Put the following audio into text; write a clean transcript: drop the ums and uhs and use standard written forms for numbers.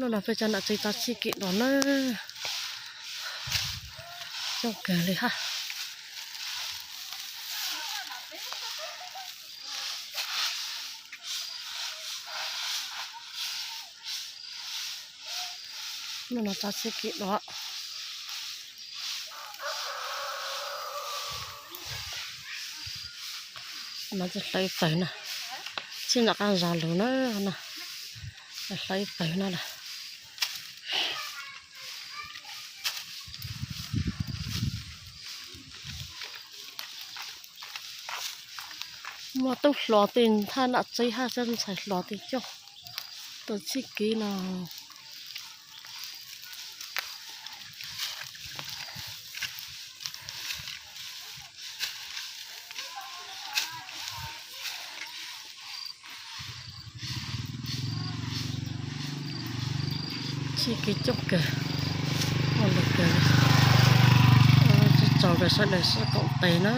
là phải chăng là chơi ta chỉ kỹ đó nữa trong kềเลยha nó là ta chỉ kỹ đó nóจะlấy phải nè xin là ăn già luôn nè lấy phải nè mà tôi lò tiền tha nợ chơi ha chân phải lò tiền cho tôi chỉ kỹ nào chỉ kỹ chốc kìa còn được kìa cháu về sẽ để sẽ cộng tiền đó